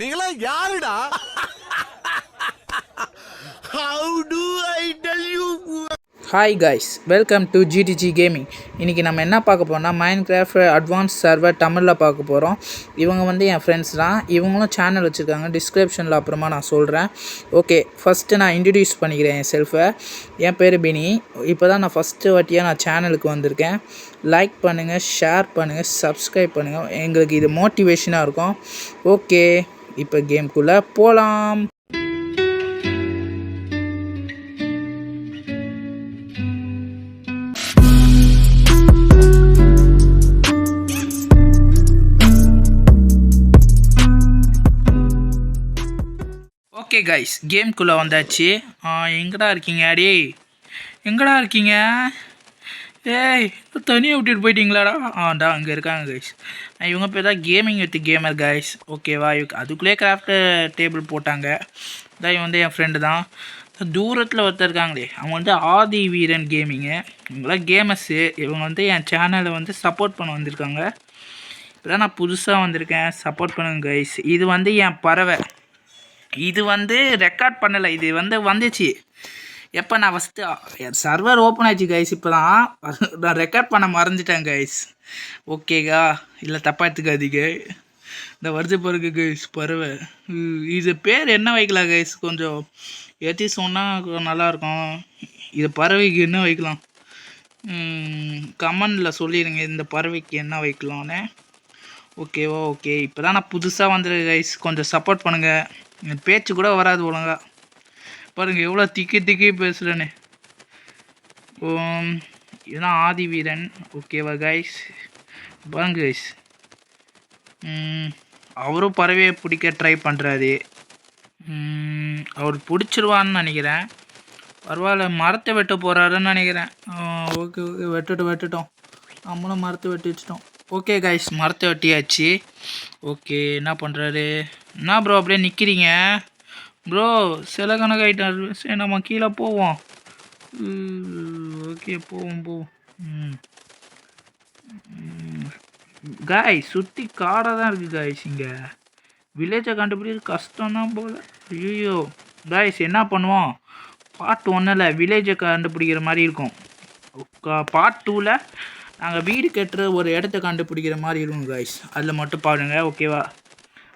நீங்களா யாருடா? How do I tell you? Hi guys, welcome to GTG gaming. இன்றைக்கி நம்ம என்ன பார்க்க போகிறோம்னா மைன்கிராஃப்ட் அட்வான்ஸ் சர்வர் தமிழில் பார்க்க போகிறோம். இவங்க வந்து என் ஃப்ரெண்ட்ஸ் தான். இவங்களும் சேனல் வச்சுருக்காங்க. டிஸ்கிரிப்ஷனில் அப்புறமா நான் சொல்கிறேன். ஓகே, ஃபஸ்ட்டு நான் இன்ட்ரடியூஸ் பண்ணிக்கிறேன் என் செல்ஃபை. என் பேர் பினி. இப்போ தான் நான் ஃபஸ்ட்டு வாட்டியாக நான் சேனலுக்கு வந்திருக்கேன். லைக் பண்ணுங்கள், ஷேர் பண்ணுங்கள், சப்ஸ்கிரைப் பண்ணுங்கள். எங்களுக்கு இது மோட்டிவேஷனாக இருக்கும். ஓகே, இப்போ கேம்குள்ளே போகலாம். ஓகே கைஸ், கேம்குள்ளே வந்தாச்சு. எங்கடா இருக்கீங்க? டேய், எங்கடா இருக்கீங்க? ஏய், தனியாக விட்டுட்டு போயிட்டீங்களாடா? ஆண்டா அங்கே இருக்காங்க கைஸ். இவங்க பேர் தான் கேமிங் வித் கேமர் கைஸ். ஓகேவா? அதுக்குள்ளே கிராஃப்ட் டேபிள் போட்டாங்க. தான் இவன் வந்து என் ஃப்ரெண்டு தான். தூரத்தில் ஒருத்தர் இருக்காங்களே, அவங்க வந்து ஆதி வீரன் கேமிங்கு. இவங்களாம் கேமர்ஸு. இவங்க வந்து என் சேனலை வந்து சப்போர்ட் பண்ண வந்திருக்காங்க. இப்போ தான் நான் புதுசாக வந்திருக்கேன். சப்போர்ட் பண்ணுங்க கைஸ். இது வந்து என் பறவை. இது வந்து ரெக்கார்ட் பண்ணலை. இது வந்து வந்துச்சு எப்போ நான் ஃபஸ்ட்டு சர்வர் ஓப்பன் ஆச்சு கைஸ். இப்போ தான் நான் ரெக்கார்ட் பண்ண மறந்துட்டேன் கைஸ். ஓகேகா, இல்லை தப்பாக எடுத்துக்காதீங்க. இந்த வருது பிறகு கைஸ் பறவை. இது பேர் என்ன வைக்கலாம் கைஸ்? கொஞ்சம் ஏற்றி சொன்னால் நல்லாயிருக்கும். இது பறவைக்கு என்ன வைக்கலாம்? கமெண்டில் சொல்லிடுங்க இந்த பறவைக்கு என்ன வைக்கலான்னு. ஓகேவா? ஓகே, இப்போ தான் நான் புதுசாக வந்துடுறேன் கைஸ். கொஞ்சம் சப்போர்ட் பண்ணுங்கள். என் பேச்சு கூட வராது ஒழுங்கா. பாருங்கள் எவ்வளோ திக்கி பேசுகிறேன்னு. இதுதான் ஆதி வீரன். ஓகேவா கைஸ்? பாருங்க கைஸ், அவரும் பறவையை பிடிக்க ட்ரை பண்ணுறாரு. அவர் பிடிச்சிருவான்னு நினைக்கிறேன். பரவாயில்ல, மரத்தை வெட்ட போகிறாருன்னு நினைக்கிறேன். ஓகே ஓகே, வெட்டுட்டோம். நம்மளும் மரத்தை வெட்டி வச்சிட்டோம். ஓகே கைஸ், மரத்தை வெட்டியாச்சு. ஓகே, என்ன பண்ணுறாரு? என்ன ப்ரோ அப்படியே நிற்கிறீங்க? ப்ரோ சில கணக்கு ஆகிட்டார். சரி, நம்ம கீழே போவோம். ஓகே, போவோம். காய்ஸ், சுற்றி காடாக தான் இருக்குது காய்ஸ். இங்கே வில்லேஜை கண்டுபிடிக்கிறது கஷ்டம் தான் போல். ஐயோ காய்ஸ், என்ன பண்ணுவோம்? பார்ட் 1ல் வில்லேஜை கண்டுபிடிக்கிற மாதிரி இருக்கும். பார்ட் 2ல் நாங்கள் வீடு கட்டுற ஒரு இடத்த கண்டுபிடிக்கிற மாதிரி இருக்கும் காய்ஸ். அதில் மட்டும் பாருங்கள். ஓகேவா?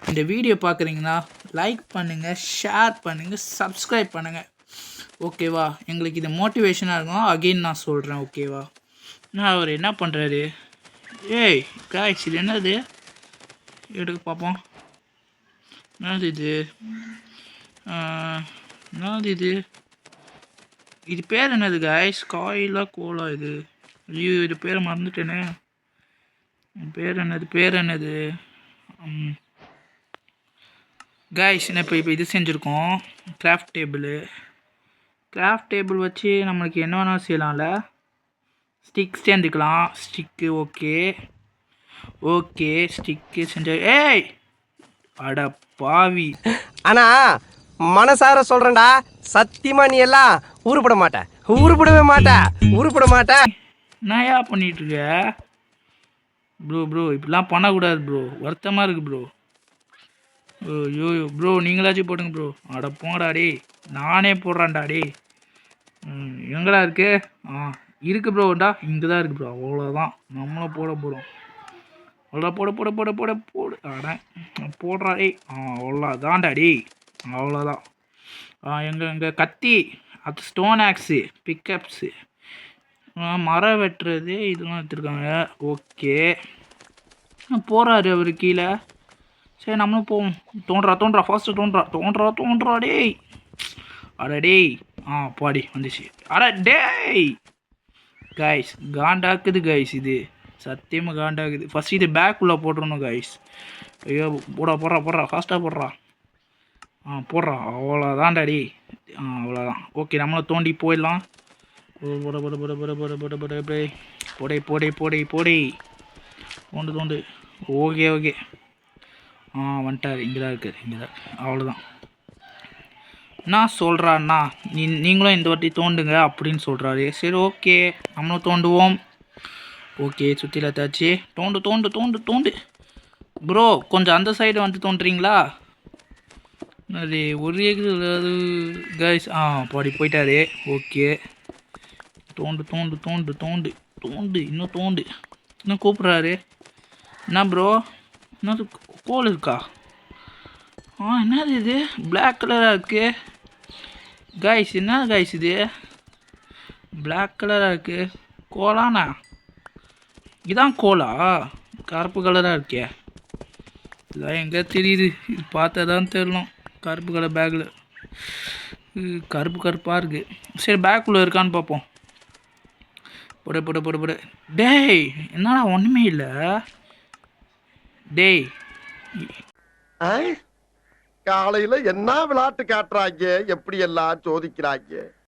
இந்த வீடியோ பார்க்குறீங்கன்னா லைக் பண்ணுங்கள், ஷேர் பண்ணுங்கள், சப்ஸ்கிரைப் பண்ணுங்கள். ஓகேவா? எங்களுக்கு இது மோட்டிவேஷனாக இருக்கும். அகெயின் நான் சொல்கிறேன். ஓகேவா? நான் அவர் என்ன பண்ணுறாரு? ஏய் காய்ஸ், இது என்னது? எடுக்க பார்ப்போம். என்னது இது? என்னது இது? இது பேர் என்னது காய்ஸ்? காயிலா கோலா இது? ஐயோ, இது பேரை மறந்துட்டேனே. பேர் என்னது? காய்ஸ், இப்போ இது செஞ்சுருக்கோம். கிராஃப்ட் டேபிள் வச்சு நம்மளுக்கு என்ன வேணாலும் செய்யலாம்ல. ஸ்டிக் சேர்ந்துக்கலாம். ஸ்டிக்கு ஓகே ஸ்டிக்கு செஞ்ச. ஏய் அட பாவி. ஆனா மனசார சொல்றேன்டா, சத்தியமா நீ எல்லாம் உருப்பட மாட்ட. என்னையா பண்ணிட்டு இருக்க ப்ரோ? இப்படிலாம் பண்ணக்கூடாது ப்ரோ. வருத்தமாக இருக்குது ப்ரோ. ஐயோ ப்ரோ, நீங்களாச்சும் போடுங்க ப்ரோ. அட போங்கடா டே, நானே போடுறான்டா டே. எங்கடா இருக்கு? இருக்குது ப்ரோடா, இங்கே தான் இருக்குது ப்ரோ. அவ்வளோதான், நம்மளும் போட போகிறோம். அவ்வளோ போடு. அட போடுறா டே. அவ்வளோதான்டா டே, அவ்வளோதான். எங்கே கத்தி, அது ஸ்டோன் ஆக்ஸு, பிக்கப்ஸு, மரம் வெட்டுறது, இதெல்லாம் எடுத்துருக்காங்க. ஓகே, போகிறாரு அவர் கீழே. சரி, நம்மளும் போவோம். தோன்றா ஃபாஸ்ட்டு தோன்றா டேய். அட டேய். பாடி வந்துச்சு. அட டேய் கைஸ், காண்டாக்குது கைஸ். இது சத்தியமாக காண்டாக்குது. ஃபஸ்ட் இது பேக்குள்ளே போட்டுருணும் கைஸ். ஐயோ, போடுறா ஃபாஸ்ட்டாக போடுறா. அவ்வளோதான்டா டேய். அவ்வளோதான். ஓகே, நம்மளும் தோண்டி போயிடலாம். போடை தோண்டு. ஓகே. வந்துட்டார். இங்கே தான் இருக்குது. அவ்வளோதான். நான் சொல்கிறான்னா நீங்களும் இந்த வாட்டி தோண்டுங்க அப்படின்னு சொல்கிறாரு. சரி, ஓகே, நம்மளும் தோண்டுவோம். ஓகே, சுற்றில தாச்சு. தோண்டு ப்ரோ. கொஞ்சம் அந்த சைடு வந்து தோண்டுறீங்களா? அது ஒரு ஏக்கர் அது கைஸ் பாடி போயிட்டாரு. ஓகே, தோண்டு தோண்டு தோண்டு தோண்டு தோண்டு இன்னும் தோண்டு. இன்னும் கூப்பிட்றாரு. என்ன ப்ரோ, என்னது கோல் இருக்கா? என்னது இது பிளாக் கலராக இருக்கு கைஸ்? என்ன கைஸ் இது பிளாக் கலராக இருக்கு? கோலாண்ணா, இதான் கோலா? கருப்பு கலராக இருக்கே, இதெல்லாம் எங்கே தெரியுது? இது பார்த்தா தான் தெரியலாம். கருப்பு கலர் பேக்கில் கருப்பு கருப்பாக இருக்குது. சரி, பேக்குள்ளே இருக்கான்னு பார்ப்போம். போட போட போட போட. டேய், என்னடா ஒன்றுமே இல்லை. டேய், காலையில என்ன விளையாட்டு காட்டுறாங்க, எப்படி எல்லாம் சோதிக்கிறாங்க.